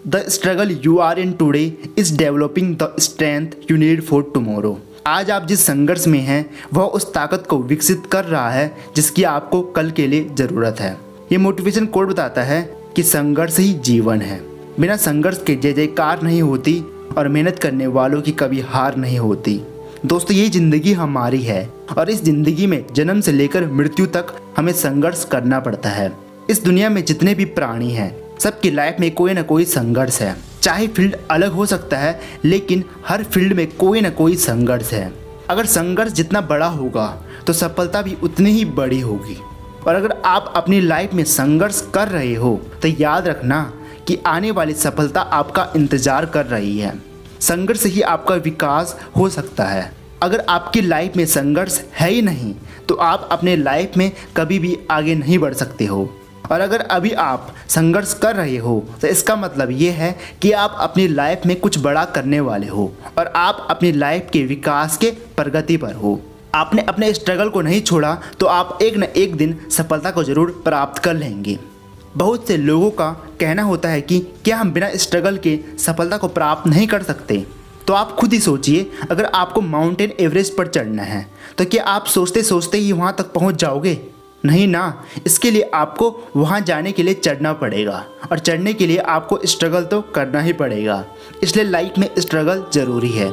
The struggle you are in today is developing the strength you need for tomorrow. आज आप जिस संघर्ष में हैं वह उस ताकत को विकसित कर रहा है जिसकी आपको कल के लिए ज़रूरत है। ये मोटिवेशन कोड बताता है कि संघर्ष ही जीवन है। बिना संघर्ष के जय जयकार नहीं होती और मेहनत करने वालों की कभी हार नहीं होती। दोस्तों, ये ज़िंदगी हमारी है और इस ज़िंदगी में जन्म से लेकर मृत्यु तक हमें संघर्ष करना पड़ता है। इस दुनिया में जितने भी प्राणी हैं सबकी लाइफ में कोई ना कोई संघर्ष है। चाहे फील्ड अलग हो सकता है लेकिन हर फील्ड में कोई ना कोई संघर्ष है। अगर संघर्ष जितना बड़ा होगा तो सफलता भी उतनी ही बड़ी होगी। और अगर आप अपनी लाइफ में संघर्ष कर रहे हो तो याद रखना कि आने वाली सफलता आपका इंतज़ार कर रही है। संघर्ष से ही आपका विकास हो सकता है। अगर आपकी लाइफ में संघर्ष है ही नहीं तो आप अपने लाइफ में कभी भी आगे नहीं बढ़ सकते हो। और अगर अभी आप संघर्ष कर रहे हो तो इसका मतलब ये है कि आप अपनी लाइफ में कुछ बड़ा करने वाले हो और आप अपनी लाइफ के विकास के प्रगति पर हो। आपने अपने स्ट्रगल को नहीं छोड़ा तो आप एक न एक दिन सफलता को ज़रूर प्राप्त कर लेंगे। बहुत से लोगों का कहना होता है कि क्या हम बिना स्ट्रगल के सफलता को प्राप्त नहीं कर सकते। तो आप खुद ही सोचिए, अगर आपको माउंटेन एवरेस्ट पर चढ़ना है तो क्या आप सोचते सोचते ही वहाँ तक पहुँच जाओगे? नहीं ना। इसके लिए आपको वहाँ जाने के लिए चढ़ना पड़ेगा और चढ़ने के लिए आपको स्ट्रगल तो करना ही पड़ेगा। इसलिए लाइफ में स्ट्रगल ज़रूरी है।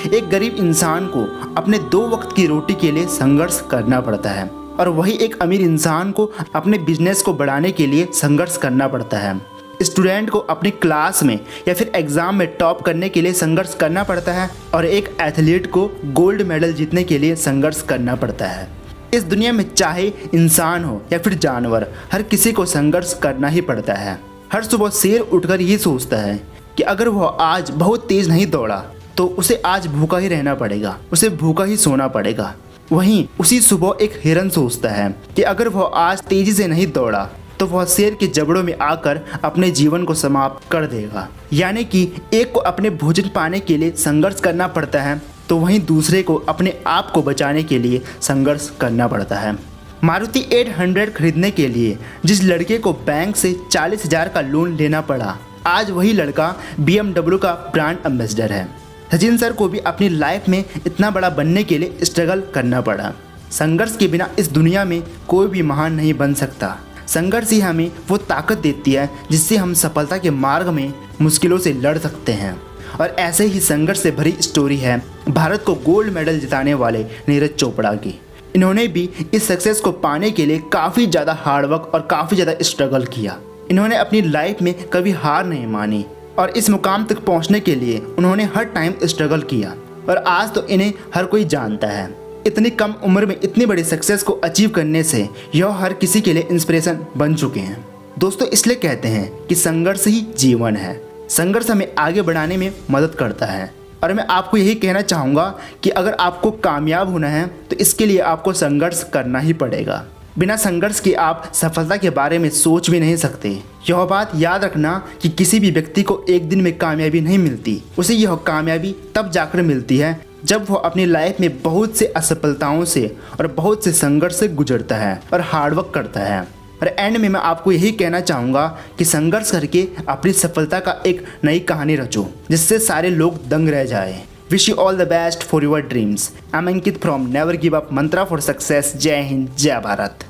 एक गरीब इंसान को अपने 2 वक्त की रोटी के लिए संघर्ष करना पड़ता है और वही एक अमीर इंसान को अपने बिजनेस को बढ़ाने के लिए संघर्ष करना पड़ता है। स्टूडेंट को अपनी क्लास में या फिर एग्ज़ाम में टॉप करने के लिए संघर्ष करना पड़ता है और एक एथलीट को गोल्ड मेडल जीतने के लिए संघर्ष करना पड़ता है। इस दुनिया में चाहे इंसान हो या फिर जानवर, हर किसी को संघर्ष करना ही पड़ता है। हर सुबह शेर उठकर ये सोचता है कि अगर वह आज बहुत तेज़ नहीं दौड़ा तो उसे आज भूखा ही रहना पड़ेगा, उसे भूखा ही सोना पड़ेगा। वहीं उसी सुबह एक हिरन सोचता है कि अगर वह आज तेज़ी से नहीं दौड़ा तो वह शेर के जबड़ों में आकर अपने जीवन को समाप्त कर देगा। यानी कि एक को अपने भोजन पाने के लिए संघर्ष करना पड़ता है तो वहीं दूसरे को अपने आप को बचाने के लिए संघर्ष करना पड़ता है। मारुति 800 खरीदने के लिए जिस लड़के को बैंक से 40,000 का लोन लेना पड़ा, आज वही लड़का BMW का ब्रांड एम्बेसडर है। सचिन सर को भी अपनी लाइफ में इतना बड़ा बनने के लिए स्ट्रगल करना पड़ा। संघर्ष के बिना इस दुनिया में कोई भी महान नहीं बन सकता। संघर्ष ही हमें वो ताकत देती है जिससे हम सफलता के मार्ग में मुश्किलों से लड़ सकते हैं। और ऐसे ही संघर्ष से भरी स्टोरी है भारत को गोल्ड मेडल जिताने वाले नीरज चोपड़ा की। इन्होंने भी इस सक्सेस को पाने के लिए काफ़ी ज़्यादा हार्डवर्क और काफ़ी ज़्यादा स्ट्रगल किया। इन्होंने अपनी लाइफ में कभी हार नहीं मानी और इस मुकाम तक पहुंचने के लिए उन्होंने हर टाइम स्ट्रगल किया और आज तो इन्हें हर कोई जानता है। इतनी कम उम्र में इतनी बड़ी सक्सेस को अचीव करने से यह हर किसी के लिए इंस्पिरेशन बन चुके हैं। दोस्तों, इसलिए कहते हैं कि संघर्ष ही जीवन है। संघर्ष हमें आगे बढ़ाने में मदद करता है और मैं आपको यही कहना चाहूँगा कि अगर आपको कामयाब होना है तो इसके लिए आपको संघर्ष करना ही पड़ेगा। बिना संघर्ष के आप सफलता के बारे में सोच भी नहीं सकते। यह बात याद रखना कि किसी भी व्यक्ति को एक दिन में कामयाबी नहीं मिलती, उसे यह कामयाबी तब जाकर मिलती है जब वह अपनी लाइफ में बहुत से असफलताओं से और बहुत से संघर्ष से गुजरता है और हार्डवर्क करता है। और एंड में मैं आपको यही कहना चाहूँगा कि संघर्ष करके अपनी सफलता का एक नई कहानी रचो जिससे सारे लोग दंग रह जाए। Wish you all the best for your dreams. I am Ankit from never give up Mantra for success. जय हिंद, जय भारत।